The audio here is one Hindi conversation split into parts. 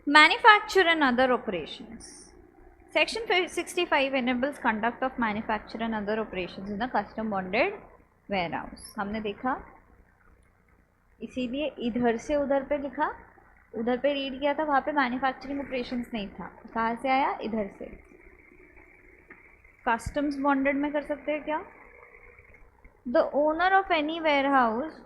Manufacture and other operations. Section 65 enables conduct of manufacture and other operations in a custom bonded warehouse. हमने देखा, इसीलिए इधर से उधर पे लिखा, उधर पे रीड किया था, वहाँ पे मैन्युफैक्चरिंग ऑपरेशंस नहीं था. कहाँ से आया? इधर से. कस्टम्स बॉन्डेड में कर सकते हैं क्या? The owner of any warehouse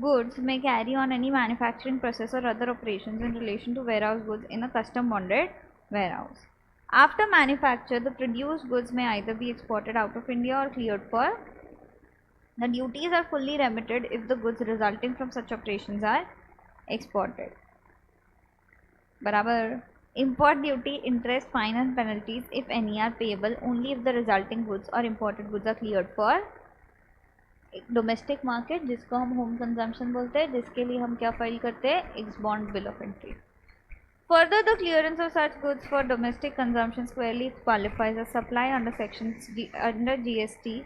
goods may carry on any manufacturing process or other operations in relation to warehouse goods in a custom bonded warehouse. After manufacture, the produced goods may either be exported out of India or cleared for. The duties are fully remitted if the goods resulting from such operations are exported. बराबर. Import duty, interest, fine and penalties, if any, are payable only if the resulting goods or imported goods are cleared for domestic market, जिसको हम होम कंजम्पशन बोलते हैं, जिसके लिए हम क्या फाइल करते हैं? Ex bond bill of entry. Further the clearance of such goods for domestic consumption squarely qualifies a supply under section under GST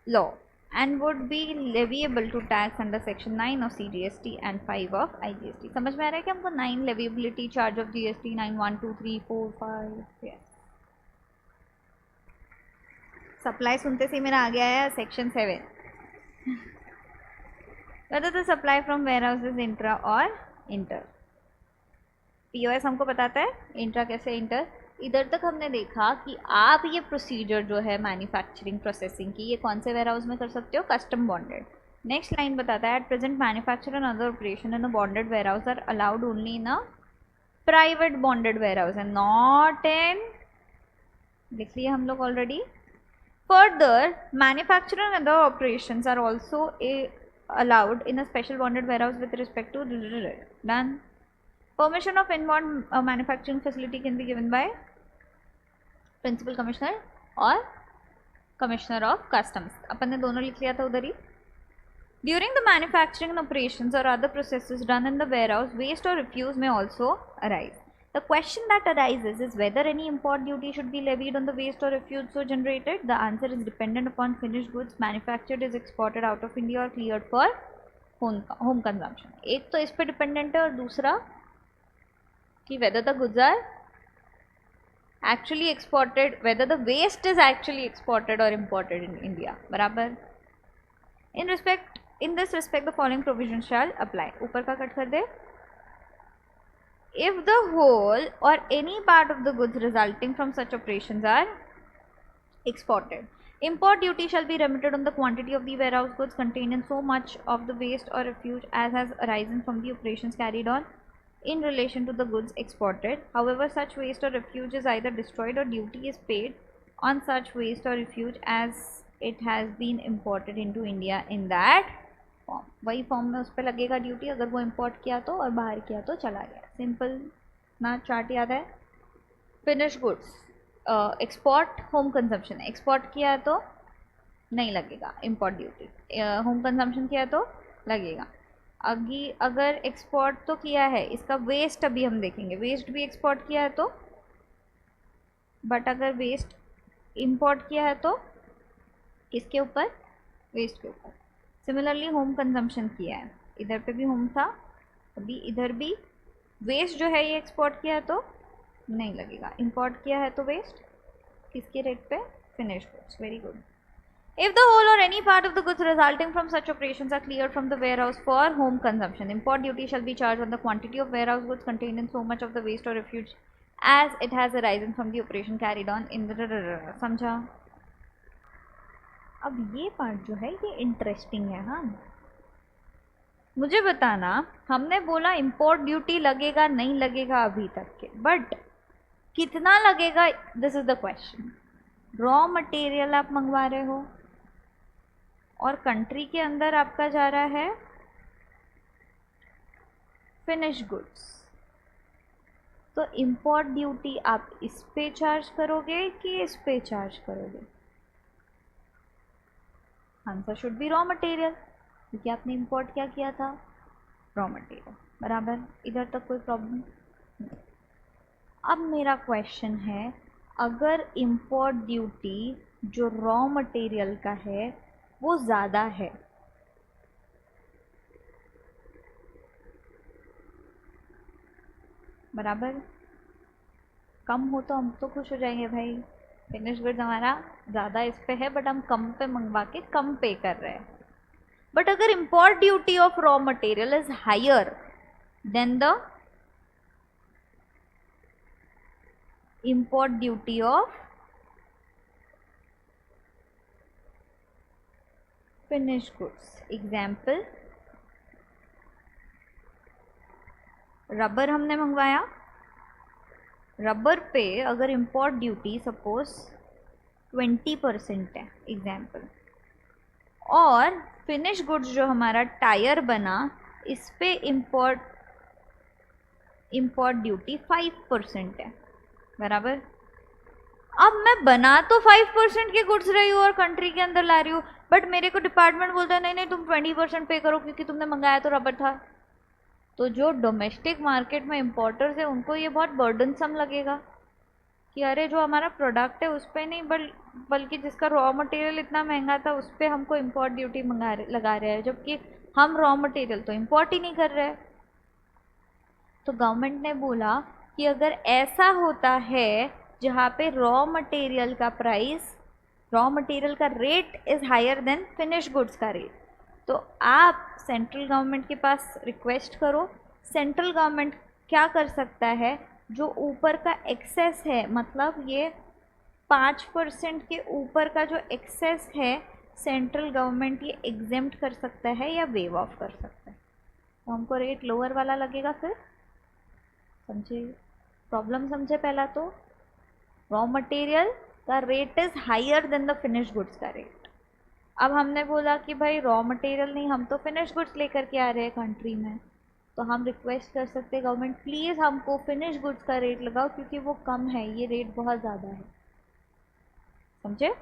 law and would be leviable to tax under section 9 of CGST and 5 of IGST. समझ में आ रहा है कि हमको 9 leviability charge of GST 9 1 2 3 4 5. yes. Supply सुनते से मेरा आ गया है section 7. whether the supply from warehouse is intra और इंटर. POS हमको बताता है इंट्रा कैसे इंटर. इधर तक हमने देखा कि आप ये प्रोसीजर जो है मैन्युफैक्चरिंग प्रोसेसिंग की, ये कौन से वेयर हाउस में कर सकते हो? Custom bonded. नेक्स्ट लाइन बताता है at present manufacture and other operation in a bonded warehouse are allowed only in a private bonded warehouse and not in. लिख लिया हम लोग already. Further manufacture and other operations are also allowed in a special bonded warehouse with respect to done. Permission of inbound manufacturing facility can be given by principal commissioner और कमिश्नर ऑफ कस्टम्स. अपन ने दोनों लिख लिया था उधर ही. ड्यूरिंग द मैन्युफैक्चरिंग ऑपरेशंस और other processes done in the warehouse, waste और रिफ्यूज में also arise. The question that arises is whether any import duty should be levied on the waste और refuse so generated. The answer is dependent upon finished goods manufactured is exported out of India और क्लियर्ड फॉर होम कंजम्पशन. एक तो इस पर डिपेंडेंट है और दूसरा कि whether the goods are actually exported, whether the waste is actually exported or imported in India. बराबर. In this respect the following provisions shall apply. ऊपर का कट कर दे. If the whole or any part of the goods resulting from such operations are exported, import duty shall be remitted on the quantity of the warehouse goods containing so much of the waste or refuse as has arisen from the operations carried on in relation to the goods exported. However, such waste or refuse is either destroyed or duty is paid on such waste or refuse as it has been imported into India in that form. वही फॉर्म में उस पर लगेगा ड्यूटी. अगर वो इम्पोर्ट किया तो और बाहर किया तो चला गया. सिंपल ना. चार्ट याद है. Finish goods export home consumption. Export किया है तो नहीं लगेगा इम्पोर्ट ड्यूटी. होम कंजम्पशन किया तो लगेगा. अगर एक्सपोर्ट तो किया है, इसका वेस्ट अभी हम देखेंगे. वेस्ट भी एक्सपोर्ट किया है तो, बट अगर वेस्ट इंपोर्ट किया है तो किसके ऊपर? वेस्ट के ऊपर. सिमिलरली होम कंजम्पशन किया है, इधर पे भी होम था, अभी इधर भी वेस्ट जो है ये एक्सपोर्ट किया है तो नहीं लगेगा. इंपोर्ट किया है तो वेस्ट किसके रेट पे? Finish goods. Very good. If the whole or any part of the goods resulting from such operations are cleared from the warehouse for home consumption, import duty shall be charged on the quantity of warehouse goods contained in so much of the waste or refuse as it has arisen from the operation carried on in the. समझा? अब ये पार्ट जो है ये इंटरेस्टिंग है. हाँ, मुझे बताना, हमने बोला इम्पोर्ट ड्यूटी लगेगा नहीं लगेगा अभी तक के, बट कितना लगेगा? This is the question. Raw material आप मंगवा रहे हो और कंट्री के अंदर आपका जा रहा है फिनिश गुड्स, तो इंपोर्ट ड्यूटी आप इस पे चार्ज करोगे कि इस पे चार्ज करोगे? Answer should be raw material, क्योंकि आपने इंपोर्ट क्या किया था? Raw material. बराबर. इधर तक कोई प्रॉब्लम नहीं. अब मेरा क्वेश्चन है, अगर इंपोर्ट ड्यूटी जो रॉ मटेरियल का है वो ज़्यादा है, बराबर। कम हो तो हम तो खुश हो जाएंगे भाई, फिनिश गुड्स हमारा ज़्यादा इस पे है बट हम कम पे मंगवा के कम पे कर रहे हैं। बट अगर import duty of raw material is higher than the import duty of finished goods, example rubber हमने मंगवाया, रबर पे अगर import ड्यूटी सपोज 20% है एग्जाम्पल, और फिनिश गुड्स जो हमारा टायर बना इस पे import ड्यूटी 5% है, बराबर। अब मैं बना तो 5% के गुड्स रही हूँ और कंट्री के अंदर ला रही हूँ, बट मेरे को डिपार्टमेंट बोलता है नहीं नहीं तुम 20% पे करो क्योंकि तुमने मंगाया तो रबर था। तो जो डोमेस्टिक मार्केट में इम्पोर्टर्स है उनको ये बहुत बर्डनसम लगेगा कि अरे जो हमारा प्रोडक्ट है उस पर नहीं बल्कि जिसका रॉ मटेरियल इतना महंगा था उस पर हमको इम्पोर्ट ड्यूटी लगा रहे हैं, जबकि हम रॉ मटेरियल तो इम्पोर्ट ही नहीं कर रहे। तो गवर्नमेंट ने बोला कि अगर ऐसा होता है जहाँ पे रॉ मटेरियल का rate is higher than finish goods का रेट, तो आप सेंट्रल गवर्नमेंट के पास रिक्वेस्ट करो। सेंट्रल गवर्नमेंट क्या कर सकता है, जो ऊपर का एक्सेस है, मतलब ये 5% के ऊपर का जो एक्सेस है सेंट्रल गवर्नमेंट ये एग्जेम्प्ट कर सकता है या वेव ऑफ कर सकता है। तो हमको रेट लोअर वाला लगेगा। फिर समझे प्रॉब्लम, समझे पहला तो रॉ मटेरियल का rate is higher than the finish goods का रेट। अब हमने बोला कि भाई रॉ मटेरियल नहीं, हम तो फिनिश गुड्स लेकर के आ रहे हैं कंट्री में, तो हम रिक्वेस्ट कर सकते हैं गवर्नमेंट प्लीज़ हमको फिनिश गुड्स का रेट लगाओ क्योंकि वो कम है, ये रेट बहुत ज़्यादा है। समझे,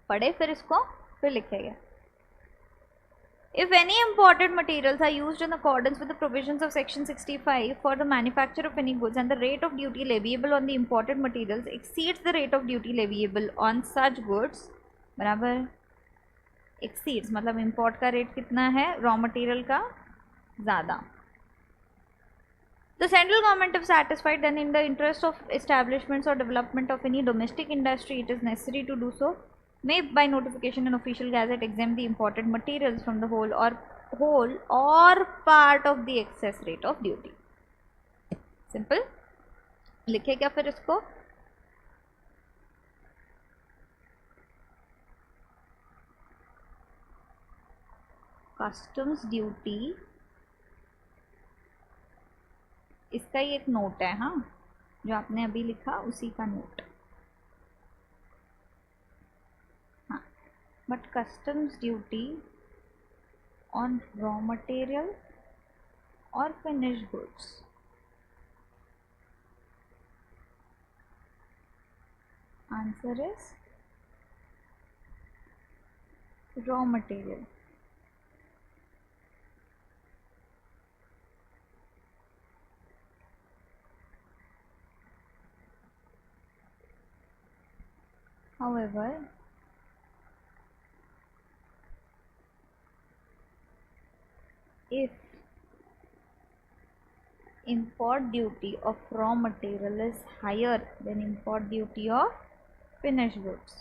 पढ़े फिर इसको, फिर लिखेगा if any imported materials are used in accordance with the provisions of section 65 for the manufacture of any goods and the rate of duty leviable on the imported materials exceeds the rate of duty leviable on such goods, बराबर exceeds मतलब import का rate कितना है raw material का ज़्यादा, the central government if satisfied then in the interest of establishments or development of any domestic industry it is necessary to do so may by notification in official gazette exempt the imported materials from the whole or part of the excess rate of duty। Simple लिखे क्या फिर इसको, कस्टम्स ड्यूटी, इसका ही एक नोट है, हाँ जो आपने अभी लिखा उसी का नोट, हाँ but customs duty on raw material or finished goods, answer is raw material। however if import duty of raw material is higher than import duty of finished goods,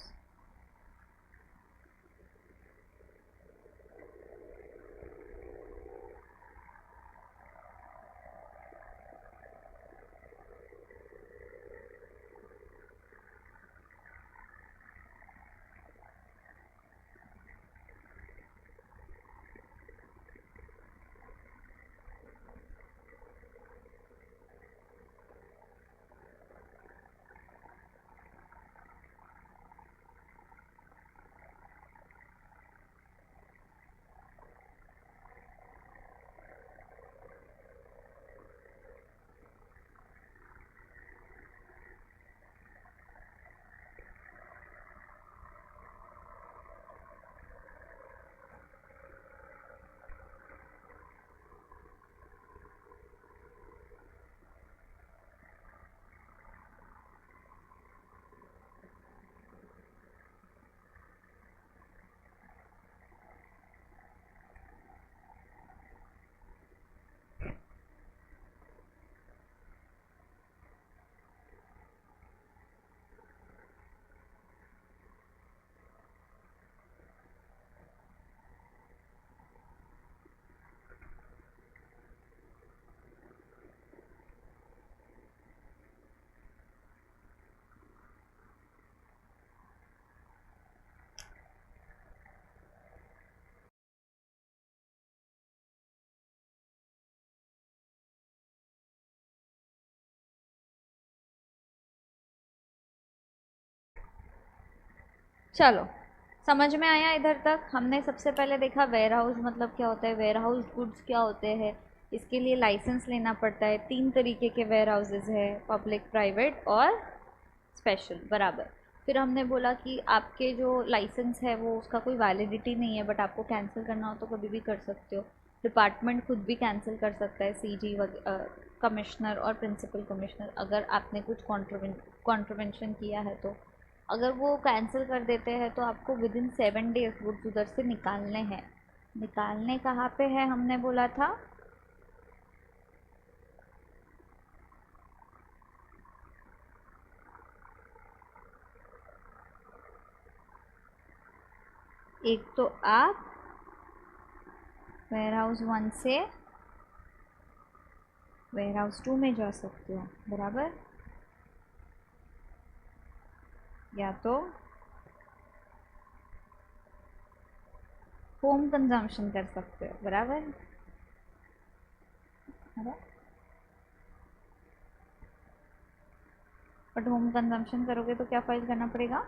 चलो, समझ में आया इधर तक? हमने सबसे पहले देखा वेयर हाउस मतलब क्या होता है, वेयर हाउस गुड्स क्या होते हैं, इसके लिए लाइसेंस लेना पड़ता है। 3 तरीके के वेयर हाउसेज है, पब्लिक, प्राइवेट और स्पेशल, बराबर। फिर हमने बोला कि आपके जो लाइसेंस है वो उसका कोई वैलिडिटी नहीं है, बट आपको कैंसिल करना हो तो कभी भी कर सकते हो। डिपार्टमेंट खुद भी कैंसिल कर सकता है, सीजी कमिश्नर और प्रिंसिपल कमिश्नर, अगर आपने कुछ कॉन्ट्रवेंशन किया है तो। अगर वो कैंसिल कर देते हैं तो आपको विद इन 7 डेज गुड्स उधर से निकालने हैं। निकालने कहाँ पे है हमने बोला था? एक तो आप वेयर हाउस 1 से वेयर हाउस 2 में जा सकते हो, बराबर। या तो होम कंजम्पशन कर सकते हो, बराबर। बट होम कंजम्पशन करोगे तो क्या फाइल करना पड़ेगा?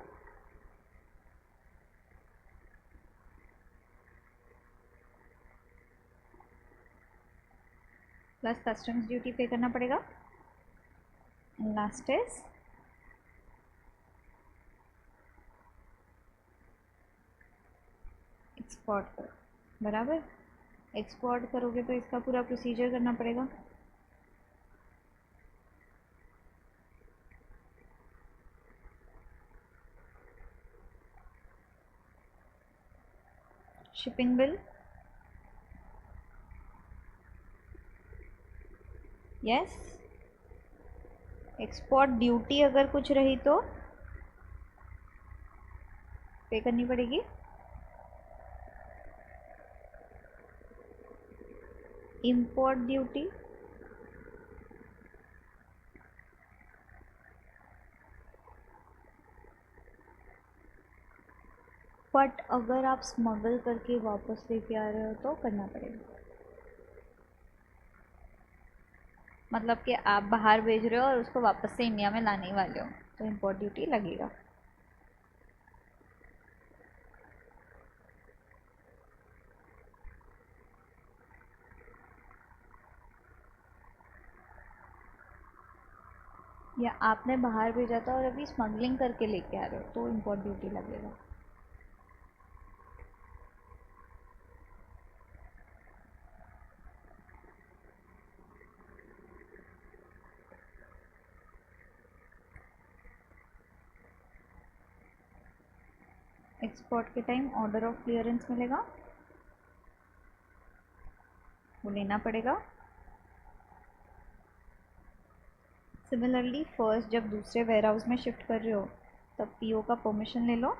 प्लस कस्टम्स ड्यूटी पे करना पड़ेगा। एंड लास्ट इज एक्सपोर्ट करो, बराबर। एक्सपोर्ट करोगे तो इसका पूरा प्रोसीजर करना पड़ेगा। Shipping bill, yes. Export duty अगर कुछ रही तो पे करनी पड़ेगी। इंपोर्ट ड्यूटी, बट अगर आप स्मगल करके वापस लेके आ रहे हो तो करना पड़ेगा। मतलब कि आप बाहर भेज रहे हो और उसको वापस से इंडिया में लाने वाले हो तो इंपोर्ट ड्यूटी लगेगा। या आपने बाहर भेजा था और अभी स्मगलिंग करके लेके आ रहे हो तो इंपोर्ट ड्यूटी लगेगा। एक्सपोर्ट के टाइम ऑर्डर ऑफ क्लियरेंस मिलेगा, वो लेना पड़ेगा। सिमिलरली फर्स्ट जब दूसरे वेयर हाउस में शिफ्ट कर रहे हो तब पीओ का परमिशन ले लो।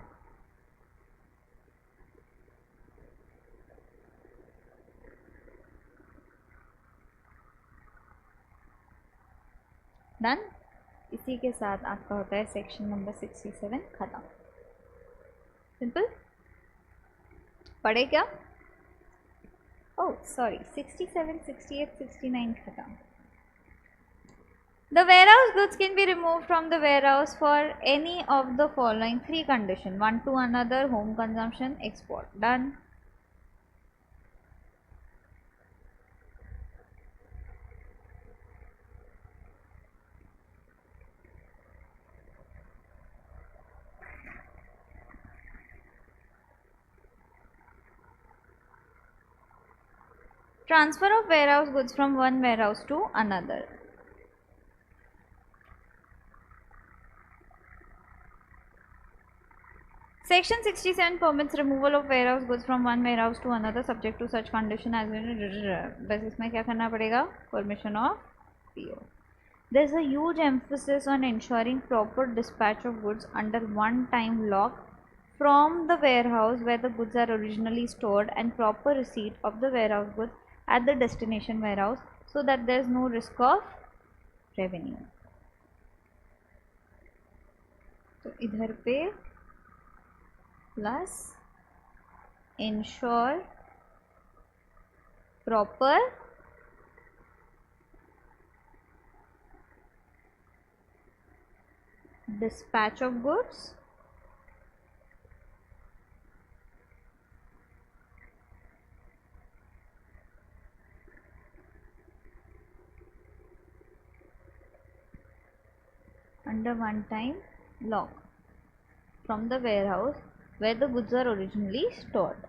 डन। इसी के साथ आपका होता है सेक्शन नंबर 67 खत्म। सिंपल। पढ़े क्या? ओह सॉरी, 67, 68, 69 खत्म। The warehouse goods can be removed from the warehouse for any of the following 3 conditions: one to another, home consumption, export. Done. Transfer of warehouse goods from one warehouse to another. Section 67 permits removal of warehouse goods from one warehouse to another subject to such condition as बस इसमें क्या करना पड़ेगा? Permission of PO. There's a huge emphasis on ensuring proper dispatch of goods under one-time lock from the warehouse where the goods are originally stored and proper receipt of the warehouse goods at the destination warehouse so that there's no risk of revenue. तो इधर पे plus ensure proper dispatch of goods under one time lock from the warehouse where the goods are originally stored.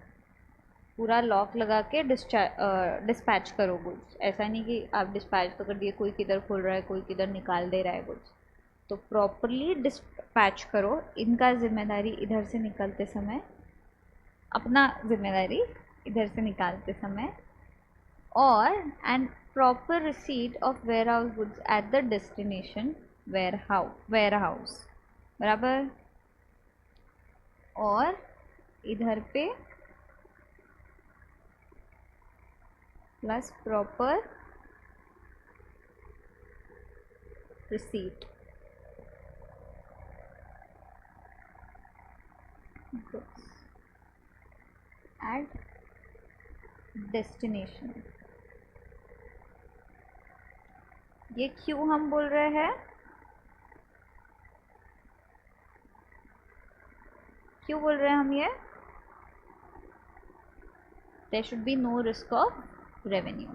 पूरा लॉक लगा के डिस्पैच करो गुड्स. ऐसा नहीं कि आप डिस्पैच तो कर दिए, कोई किधर खोल रहा है, कोई किधर निकाल दे रहा है गुड्स. तो प्रॉपरली डिस्पैच करो. इनका जिम्मेदारी इधर से निकलते समय, अपना जिम्मेदारी इधर से निकालते समय, और and proper receipt of warehouse goods at the destination warehouse. बराबर. और इधर पे plus proper receipt goods at destination. ये क्यों हम बोल रहे हैं? क्यों बोल रहे हैं हम ये? There should be no risk of revenue.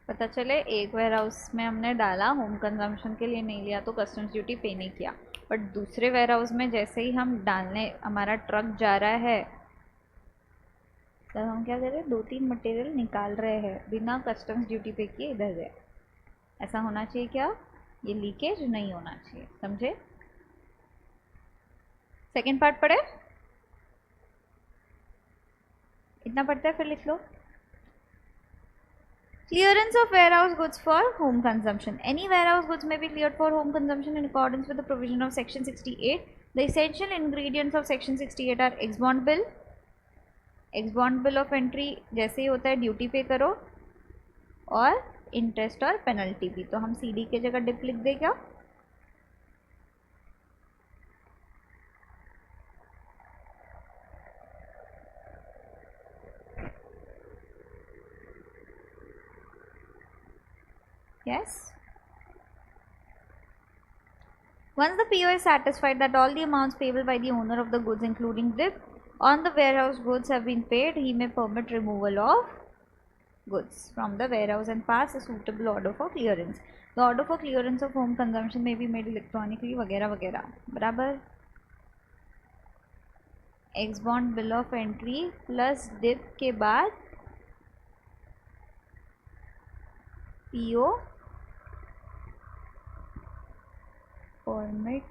पता चले एक वेयर हाउस में हमने डाला, होम कंजम्पशन के लिए नहीं लिया तो कस्टम्स ड्यूटी पे नहीं किया, बट दूसरे वेयर हाउस में जैसे ही हम डालने, हमारा ट्रक जा रहा है, तब हम क्या कर रहे हैं, 2-3 मटेरियल निकाल रहे हैं बिना कस्टम्स ड्यूटी पे किए इधर गए. ऐसा होना चाहिए क्या? ये लीकेज नहीं होना चाहिए. समझे? सेकेंड पार्ट पढ़े? इतना पढ़ता है, फिर लिख लो. Clearance of warehouse goods for home consumption. Any warehouse goods may be cleared for home consumption in accordance with the provision of Section 68. The essential ingredients of Section 68 are ex-bond bill. ex-bond bill of entry जैसे ही होता है ड्यूटी पे करो, और इंटरेस्ट और पेनल्टी भी. तो हम CD के जगह डिप लिख दें क्या? Yes. Once the PO is satisfied that all the amounts payable by the owner of the goods, including DIP, on the warehouse goods have been paid, he may permit removal of goods from the warehouse and pass a suitable order for clearance. The order for clearance of home consumption may be made electronically, वगैरह वगैरह. बराबर. ex-bond bill of entry plus DIP के बाद PO permit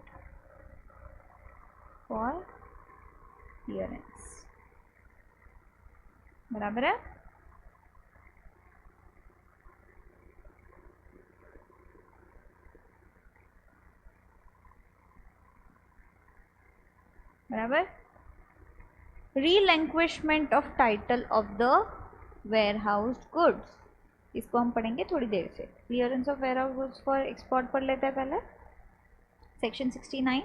for clearance. बराबर है. बराबर. relinquishment of title of the warehoused goods, इसको हम पढ़ेंगे थोड़ी देर से. Clearance of warehouse goods for export पढ़ लेते हैं पहले. Section 69.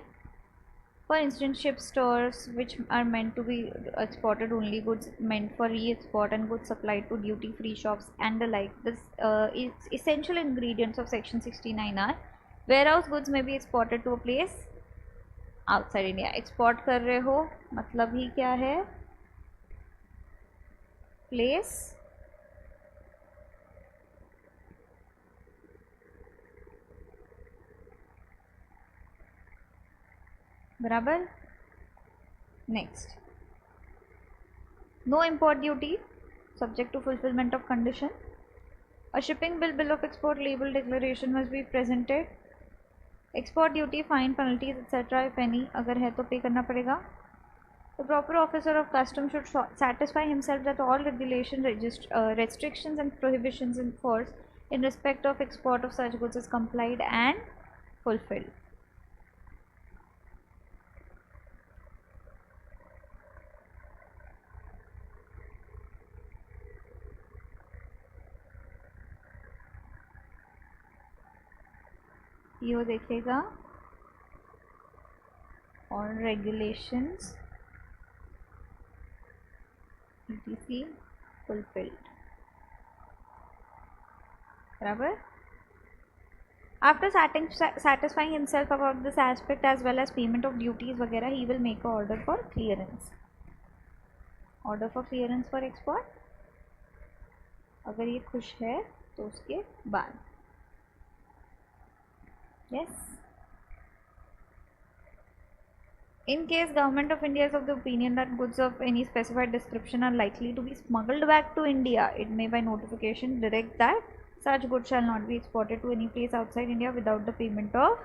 For instance, ship stores which are meant to be exported only, goods meant for re-export, and goods supplied to duty-free shops and the like. This essential ingredients of Section 69 are: warehouse goods may be exported to a place outside India. Export कर रहे हो मतलब ही क्या है? Place बराबर. Next, no import duty subject to fulfillment of condition. A shipping bill of export label declaration must be presented. Export duty, fine, penalties etc. if any अगर है तो पे करना पड़ेगा. The proper officer of customs should satisfy himself that all regulation, restrictions and prohibitions in force in respect of export of such goods is complied and fulfilled. ये देखेगा और regulations etc fulfilled. बराबर. After satisfying himself about this aspect as well as payment of duties वगैरह, he will make a order for clearance. Order for clearance for export. अगर ये खुश है तो उसके बाद yes. In case Government of India is of the opinion that goods of any specified description are likely to be smuggled back to India, it may by notification direct that such goods shall not be exported to any place outside India without the payment of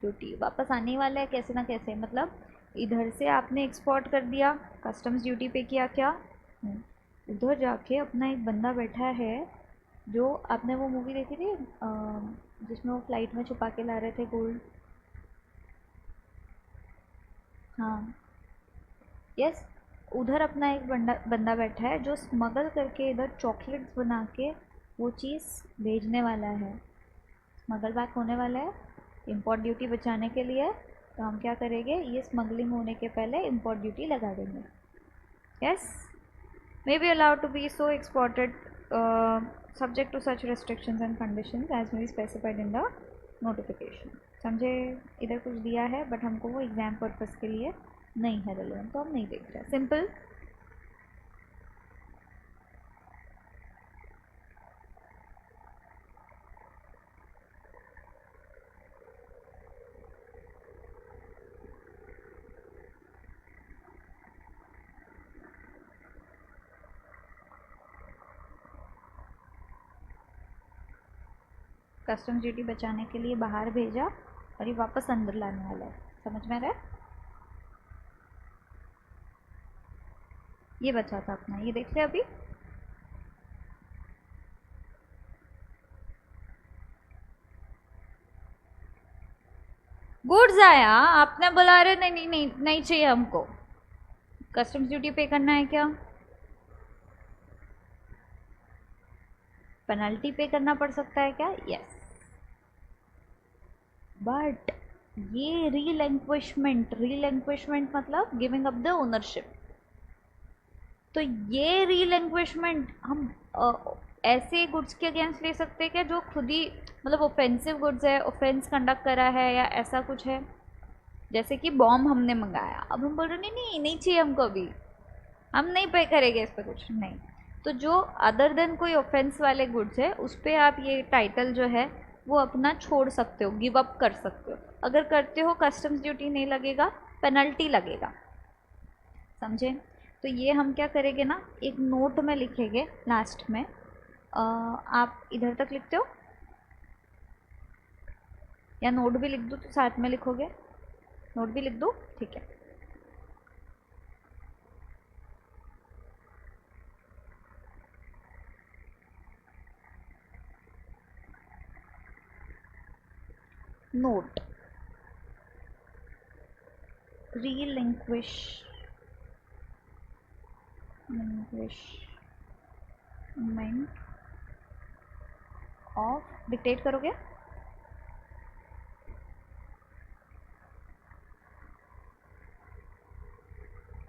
duty. वापस आने वाला है कैसे ना कैसे, मतलब इधर से आपने एक्सपोर्ट कर दिया, कस्टम्स ड्यूटी पे किया, क्या उधर जाके अपना एक बंदा बैठा है, जो आपने वो मूवी देखी थी जिसमें वो फ्लाइट में छुपा के ला रहे थे गोल्ड, हाँ यस, उधर अपना एक बंदा बैठा है जो स्मगल करके इधर चॉकलेट्स बना के वो चीज़ भेजने वाला है, स्मगल बैक होने वाला है इंपोर्ट ड्यूटी बचाने के लिए। तो हम क्या करेंगे, ये स्मगलिंग होने के पहले इंपोर्ट ड्यूटी लगा देंगे। Yes, may be allowed to be so exported subject to such restrictions and conditions as may be specified in the notification. समझे, इधर कुछ दिया है बट हमको वो एग्ज़ाम पर्पज़ के लिए नहीं है रेलेवेंट, तो हम नहीं देख रहे। सिंपल। कस्टम्स ड्यूटी बचाने के लिए बाहर भेजा और ये वापस अंदर लाने वाला है, समझ में आ रहा है? ये बचा था अपना, ये देख ले अभी। गुड्स आया, आपने बुला रहे नहीं नहीं नहीं नहीं चाहिए हमको, कस्टम्स ड्यूटी पे करना है क्या, पेनल्टी पे करना पड़ सकता है क्या? यस, बट ये रीलैंक्विशमेंट मतलब गिविंग अप द ओनरशिप। तो ये रीलैंक्विशमेंट हम ऐसे गुड्स के अगेंस्ट ले सकते हैं क्या जो खुद ही मतलब ऑफेंसिव गुड्स है, ऑफेंस कंडक्ट करा है या ऐसा कुछ है, जैसे कि बॉम्ब हमने मंगाया, अब हम बोल रहे नहीं नहीं नहीं चाहिए हमको, अभी हम नहीं पे करेंगे इस पर कुछ नहीं। तो जो अदर देन कोई ऑफेंस वाले गुड्स है उस पर आप ये टाइटल जो है वो अपना छोड़ सकते हो, गिव अप कर सकते हो। अगर करते हो कस्टम्स ड्यूटी नहीं लगेगा, पेनल्टी लगेगा, समझे? तो ये हम क्या करेंगे ना, एक नोट में लिखेंगे लास्ट में। आप इधर तक लिखते हो या नोट भी लिख दूँ तो साथ में लिखोगे? नोट भी लिख दूँ, ठीक है। नोट, रिलिंक्विशमेंट ऑफ, डिक्टेट करोगे,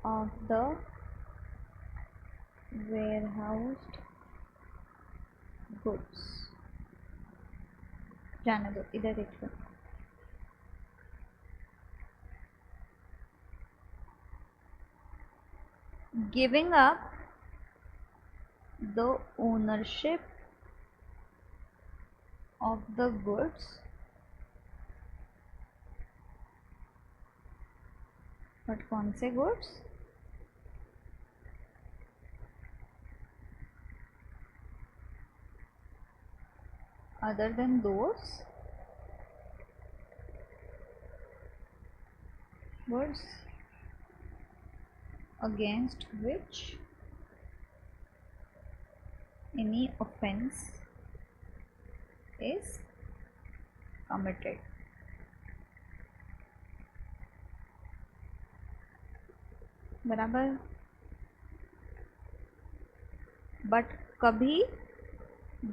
ऑफ द वेयरहाउस्ड गुड्स, जाने दो, इधर देख लो। Giving up the ownership of the goods but कौन से goods? other than those goods against which any offense is committed। बराबर, बट कभी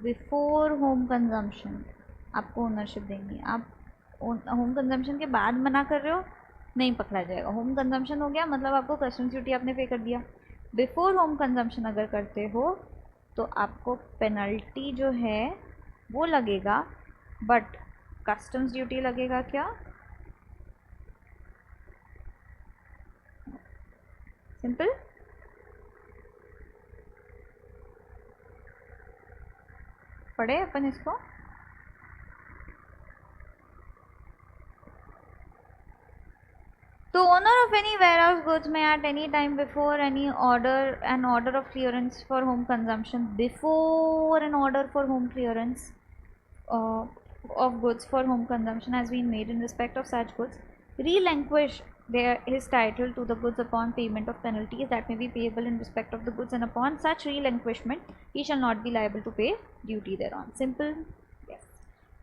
बिफोर होम कंजम्पशन आपको ओनरशिप देंगे। आप होम कंजम्पशन के बाद मना कर रहे हो, नहीं पकड़ा जाएगा। होम कंजम्पशन हो गया मतलब आपको कस्टम्स ड्यूटी आपने पे कर दिया। बिफोर होम कंजम्पशन अगर करते हो तो आपको पेनल्टी जो है वो लगेगा, बट कस्टम्स ड्यूटी लगेगा क्या? सिंपल। पढ़े अपन इसको। The owner of any warehouse goods may at any time before any order an order of clearance for home consumption before an order for home clearance of goods for home consumption has been made in respect of such goods relinquish his title to the goods upon payment of penalties that may be payable in respect of the goods, and upon such relinquishment he shall not be liable to pay duty thereon. Simple.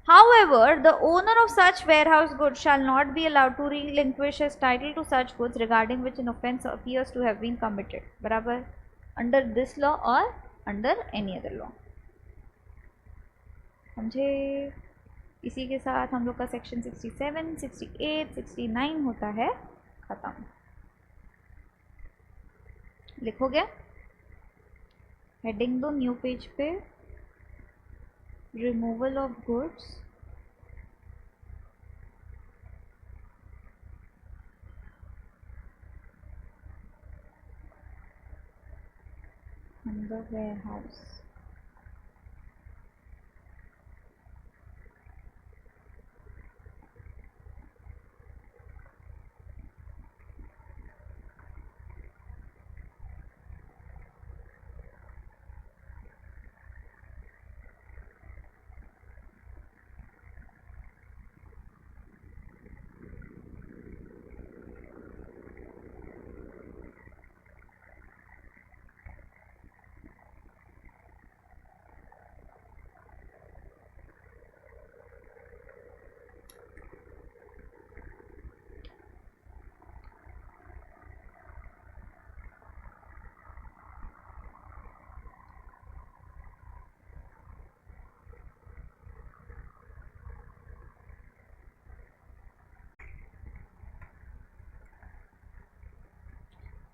However, the owner of such warehouse goods shall not be allowed to relinquish his title to such goods regarding which an offence appears to have been committed. बराबर, under this law or under any other law. समझे? इसी के साथ हम लोग का सेक्शन 67, 68, 69 होता है खत्म. लिखोगे? हेडिंग दो न्यू पेज पे. Removal of goods in the warehouse.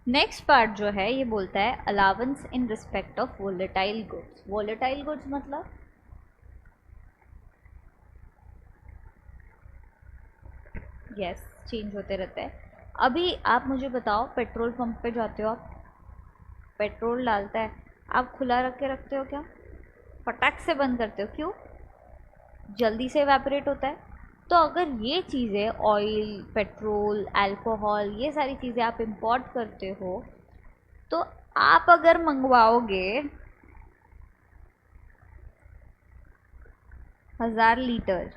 Next part जो है ये बोलता है allowance in respect of volatile goods. Volatile goods मतलब यस चेंज होते रहते हैं. अभी आप मुझे बताओ, पेट्रोल पंप पे जाते हो आप, पेट्रोल डालता है, आप खुला रख के रखते हो क्या? फटाक से बंद करते हो. क्यों? जल्दी से इवेपोरेट होता है. तो अगर ये चीज़ें ऑयल, पेट्रोल, अल्कोहल, ये सारी चीज़ें आप इंपोर्ट करते हो, तो आप अगर मंगवाओगे 1000 लीटर,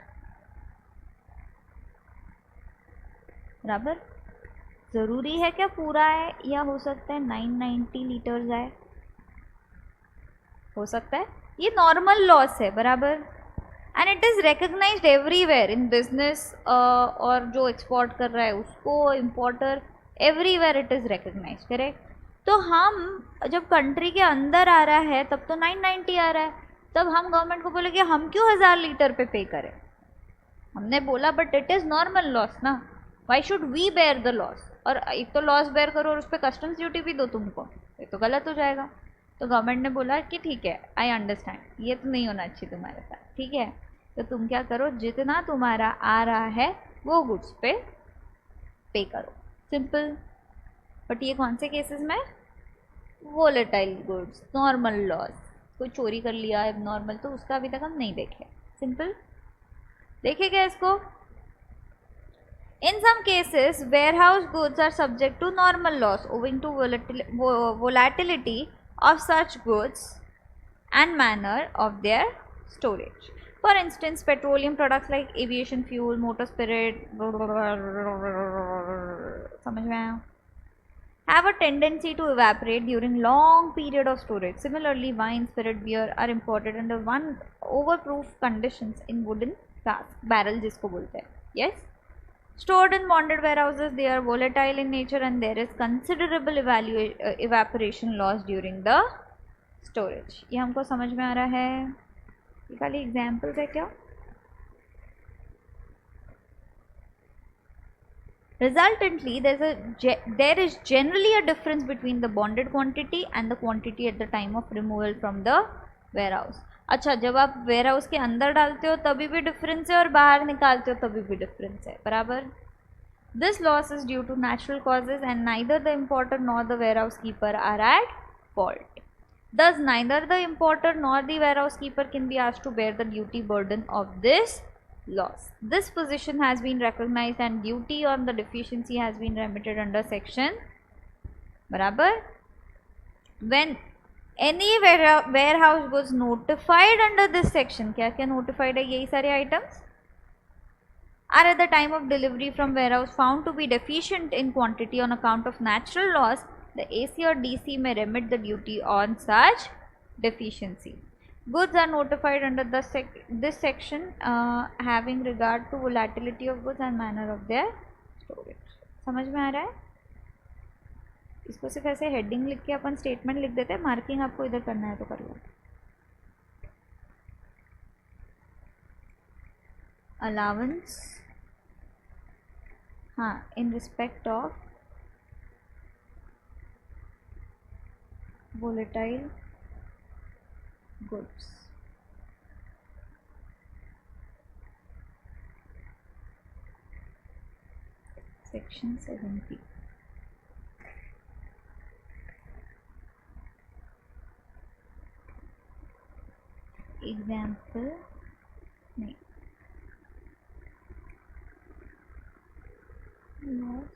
बराबर, ज़रूरी है क्या पूरा है, या हो सकता है 990 लीटर्स आए, हो सकता है. ये नॉर्मल लॉस है, बराबर. And it is recognised everywhere in business, और जो एक्सपोर्ट कर रहा है उसको, importer, everywhere it is recognised. Correct. तो हम जब कंट्री के अंदर आ रहा है तब तो 990 आ रहा है, तब हम गवर्नमेंट को बोले कि हम क्यों 1000 लीटर पे करें. हमने बोला but it is normal loss ना, why should we bear the loss. और एक तो लॉस बेयर करो और उस पर कस्टम्स ड्यूटी भी दो तुमको, ये तो गलत हो जाएगा. तो गवर्नमेंट ने बोला कि ठीक है, आई अंडरस्टैंड, ये तो नहीं होना चाहिए तुम्हारे साथ, ठीक है, तो तुम क्या करो, जितना तुम्हारा आ रहा है वो गुड्स पे करो. सिंपल. बट ये कौन से केसेस में? Volatile goods, normal loss. कोई चोरी कर लिया है नॉर्मल, तो उसका अभी तक हम नहीं देखे. सिंपल. देखेगा इसको. In some cases, warehouse goods are subject to normal loss owing to volatility of such goods and manner of their storage. For instance, petroleum products like aviation fuel, motor spirit, समझ में आया, have a tendency to evaporate during long period of storage. Similarly, wine, spirit, beer are imported under overproof conditions in wooden barrel, जिसको बोलते हैं. Yes. Stored in bonded warehouses, they are volatile in nature and there is considerable evaporation loss during the storage. ये हमको समझ में आ रहा है. ये खाली एग्जाम्पल्स है क्या? Resultantly, there is generally a difference between the bonded quantity and the quantity at the time of removal from the warehouse. अच्छा, जब आप वेयर हाउस के अंदर डालते हो तभी भी डिफरेंस है और बाहर निकालते हो तभी भी डिफरेंस है, बराबर। This loss is due to natural causes and neither the importer nor the warehouse keeper are at fault. Thus, neither the importer nor the warehouse keeper can be asked to bear the duty burden of this loss. This position has been recognized and duty on the deficiency has been remitted under section बराबर। When any warehouse goods notified under this section, क्या क्या notified है, यही सारे items are at the time of delivery from warehouse found to be deficient in quantity on account of natural loss, the AC or DC may remit the duty on such deficiency. Goods are notified under this section having regard to volatility of goods and manner of their storage. समझ में आ रहा है? इसको सिर्फ ऐसे हेडिंग लिख के अपन स्टेटमेंट लिख देते हैं, मार्किंग आपको इधर करना है तो कर लो। अलाउंस, हाँ, in respect of volatile goods, section 70। Example नहीं, loss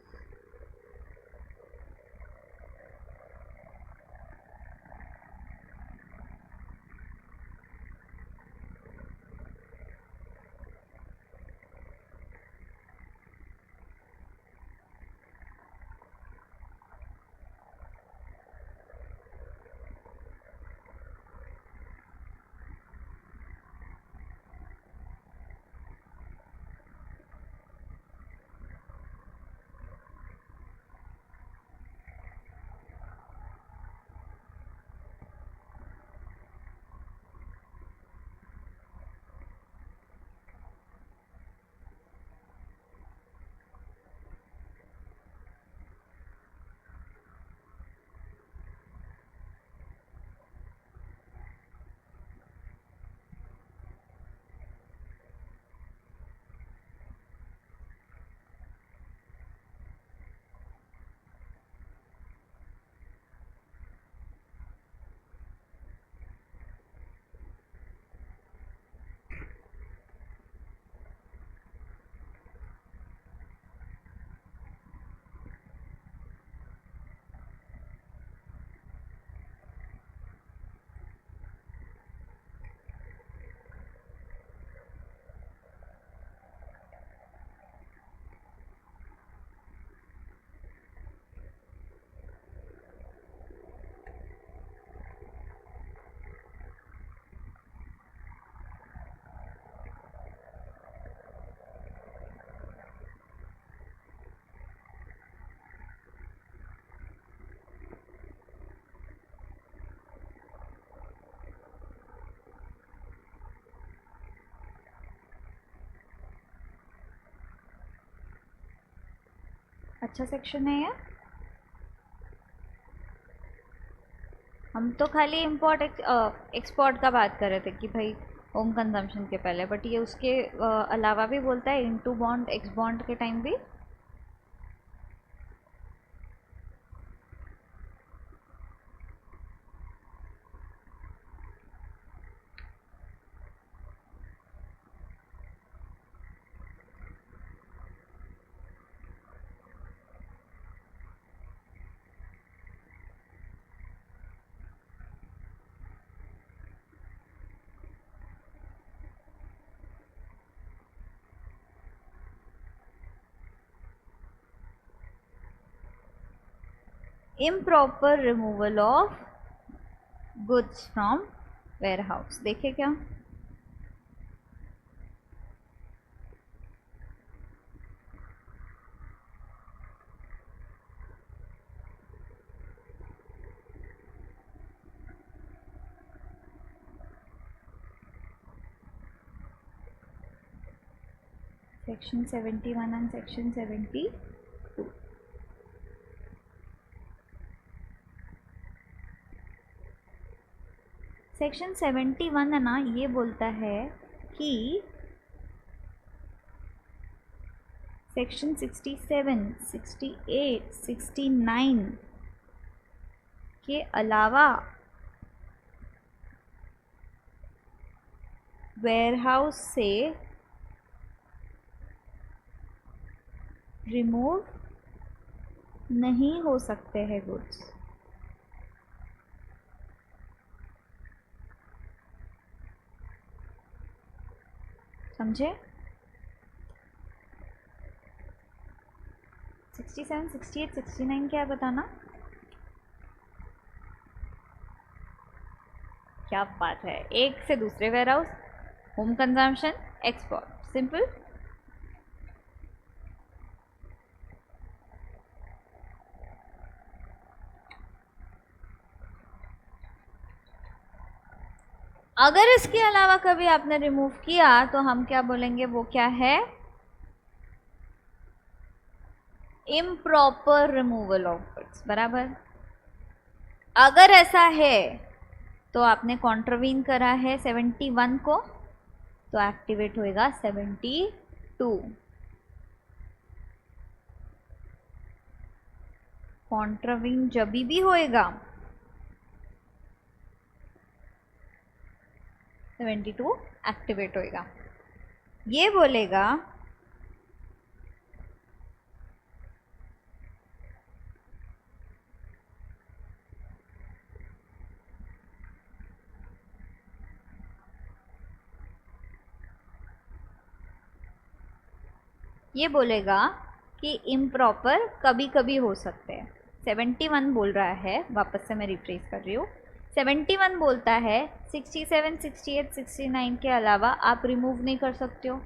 अच्छा सेक्शन है ये। हम तो खाली इम्पोर्ट एक्सपोर्ट का बात कर रहे थे कि भाई होम कंजम्पशन के पहले, बट ये उसके अलावा भी बोलता है इनटू बॉन्ड एक्स बॉन्ड के टाइम भी। improper removal of goods from warehouse, देखे क्या? Section 71 and section 72। सेक्शन 71 है ना, ये बोलता है कि सेक्शन 67, 68, 69 के अलावा वेयरहाउस से रिमूव नहीं हो सकते हैं गुड्स। समझे? 67, 68, 69 क्या है बताना? क्या बात है, एक से दूसरे warehouse, home consumption, export, simple. अगर इसके अलावा कभी आपने रिमूव किया तो हम क्या बोलेंगे, वो क्या है? इम्प्रॉपर रिमूवल ऑफ गुड्स, बराबर। अगर ऐसा है तो आपने कॉन्ट्रवीन करा है 71 को, तो एक्टिवेट होएगा 72। कॉन्ट्रवीन जब भी होएगा 72 एक्टिवेट होएगा। ये बोलेगा कि इम्प्रॉपर कभी कभी हो सकते हैं। 71 बोल रहा है, वापस से मैं रिफ्रेश कर रही हूँ, 71 बोलता है 67, 68, 69 के अलावा आप रिमूव नहीं कर सकते हो।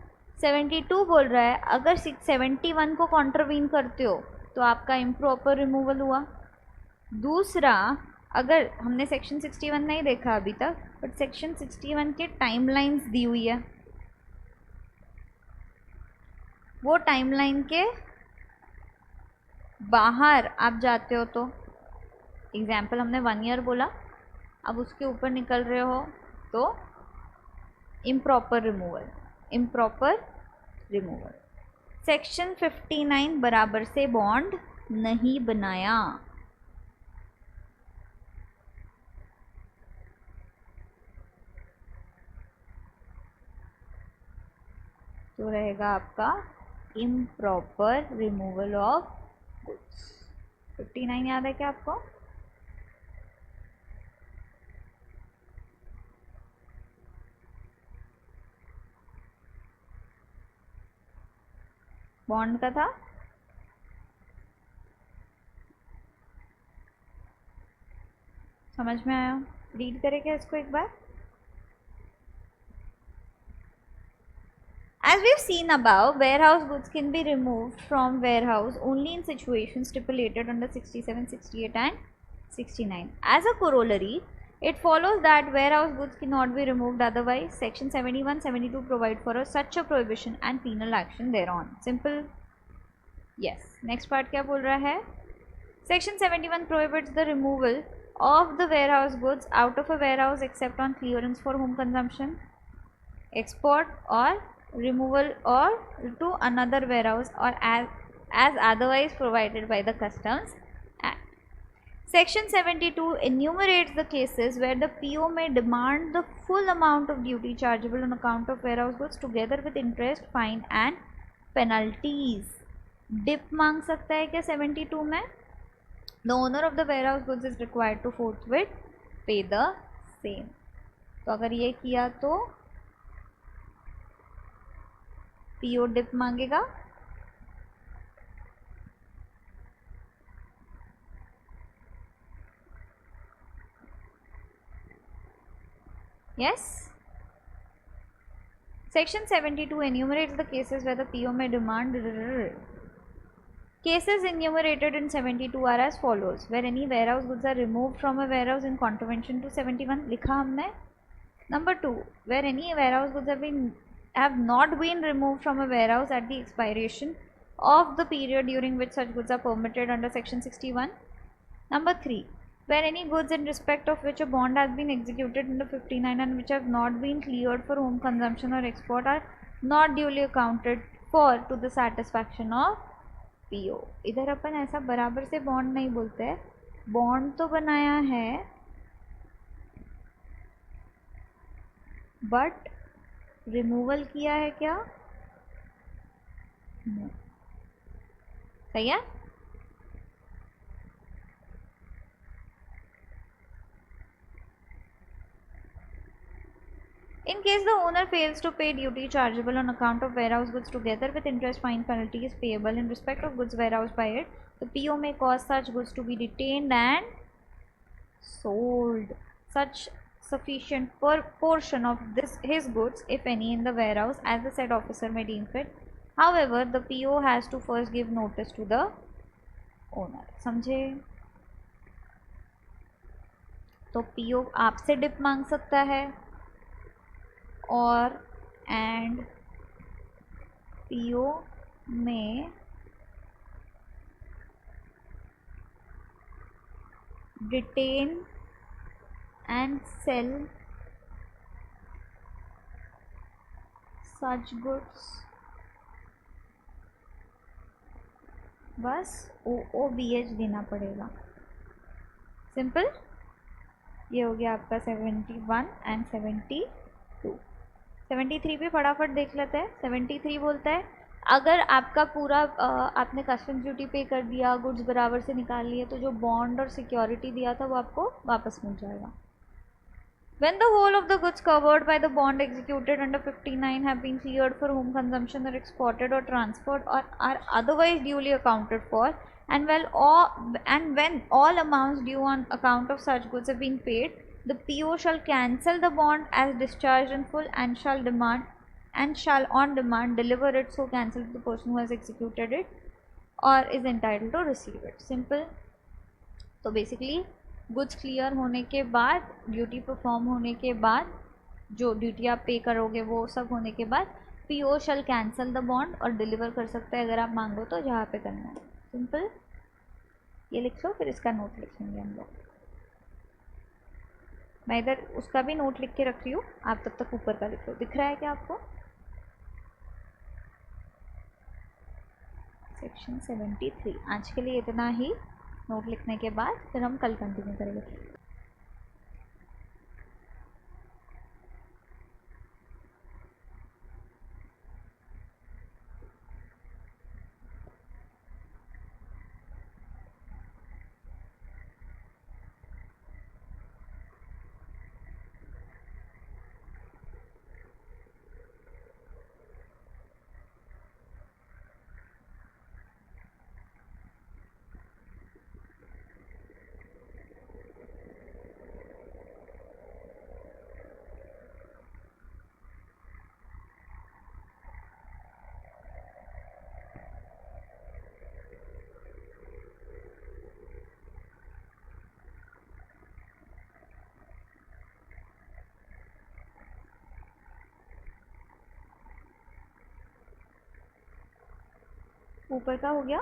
72 बोल रहा है अगर 71 को कॉन्ट्रवीन करते हो तो आपका इम्प्रॉपर रिमूवल हुआ। दूसरा, अगर हमने सेक्शन 61 नहीं देखा अभी तक, बट सेक्शन 61 के टाइमलाइंस दी हुई है, वो टाइमलाइन के बाहर आप जाते हो तो, एग्जाम्पल हमने 1 ईयर बोला, अब उसके ऊपर निकल रहे हो तो इम्प्रॉपर रिमूवल। सेक्शन 59 बराबर से बॉन्ड नहीं बनाया, तो रहेगा आपका इम्प्रॉपर रिमूवल ऑफ गुड्स। 59 याद है क्या आपको? बॉन्ड का था, समझ में आया? रीड करें इसको एक बार। As we've seen above, warehouse goods can be removed from warehouse only in situations stipulated under 67, 68 and 69. As a corollary, it follows that warehouse goods cannot be removed otherwise. Section 71, 72 provide for such a prohibition and penal action thereon. Simple? Yes. Next part क्या बोल रहा है? Section 71 prohibits the removal of the warehouse goods out of a warehouse except on clearance for home consumption, export or removal or to another warehouse or as otherwise provided by the Customs Act. Section 72 enumerates the cases where the PO may demand the full amount of duty chargeable on account of warehouse goods together with interest, fine and penalties. डिप मांग सकता है क्या 72 में? The owner of the warehouse goods is required to forthwith pay the same. तो अगर ये किया तो पीओ डिप मांगेगा, yes. Section 72 enumerates the cases where the PO may demand. Cases enumerated in 72 are as follows: where any warehouse goods are removed from a warehouse in contravention to 71, लिखा हमने. Number 2, where any warehouse goods have not been removed from a warehouse at the expiration of the period during which such goods are permitted under section 61. Number 3, When any goods in respect of which a bond has been executed under 59 and which have not been cleared for home consumption or export are not duly accounted for to the satisfaction of PO. इधर अपन ऐसा बराबर से बॉन्ड नहीं बोलते हैं, बॉन्ड तो बनाया है बट रिमूवल किया है क्या? नहीं. सही है. In case the owner fails to pay duty chargeable on account of warehouse goods together with interest, fine, penalty is payable in respect of goods warehoused by it, the PO may cause such goods to be retained and sold. Such sufficient portion of his goods, if any, in the warehouse as the said officer may deem fit. However, the PO has to first give notice to the owner. समझे? तो PO आपसे डिप मांग सकता है और एंड PO में retain and sell such goods. बस OOBH देना पड़ेगा. सिंपल. ये हो गया आपका 71 एंड 72. 73 पे फटाफट देख लेते हैं. 73 बोलता है अगर आपका पूरा आपने कस्टम्स ड्यूटी पे कर दिया, गुड्स बराबर से निकाल लिए, तो जो बॉन्ड और सिक्योरिटी दिया था वो आपको वापस मिल जाएगा. When the whole of the goods covered by the bond executed under 59 have been cleared for home consumption or exported or transferred or are otherwise duly accounted for, and when all amounts due on account of such goods have been paid, the PO shall cancel the bond as discharged in full and shall on demand deliver it so cancelled to the person who has executed it or is entitled to receive it. Simple. तो बेसिकली गुड्स क्लियर होने के बाद, ड्यूटी परफॉर्म होने के बाद, जो ड्यूटी आप पे करोगे वो सब होने के बाद PO shall cancel the bond और डिलीवर कर सकता है अगर आप मांगो तो जहाँ पे करना है. सिंपल. ये लिख लो, फिर इसका नोट लिखेंगे हम लोग. मैं इधर उसका भी नोट लिख के रख रही हूँ, आप तब तक ऊपर का लिख लो. दिख रहा है क्या आपको? सेक्शन 73. आज के लिए इतना ही. नोट लिखने के बाद फिर हम कल कंटिन्यू करेंगे. ऊपर का हो गया.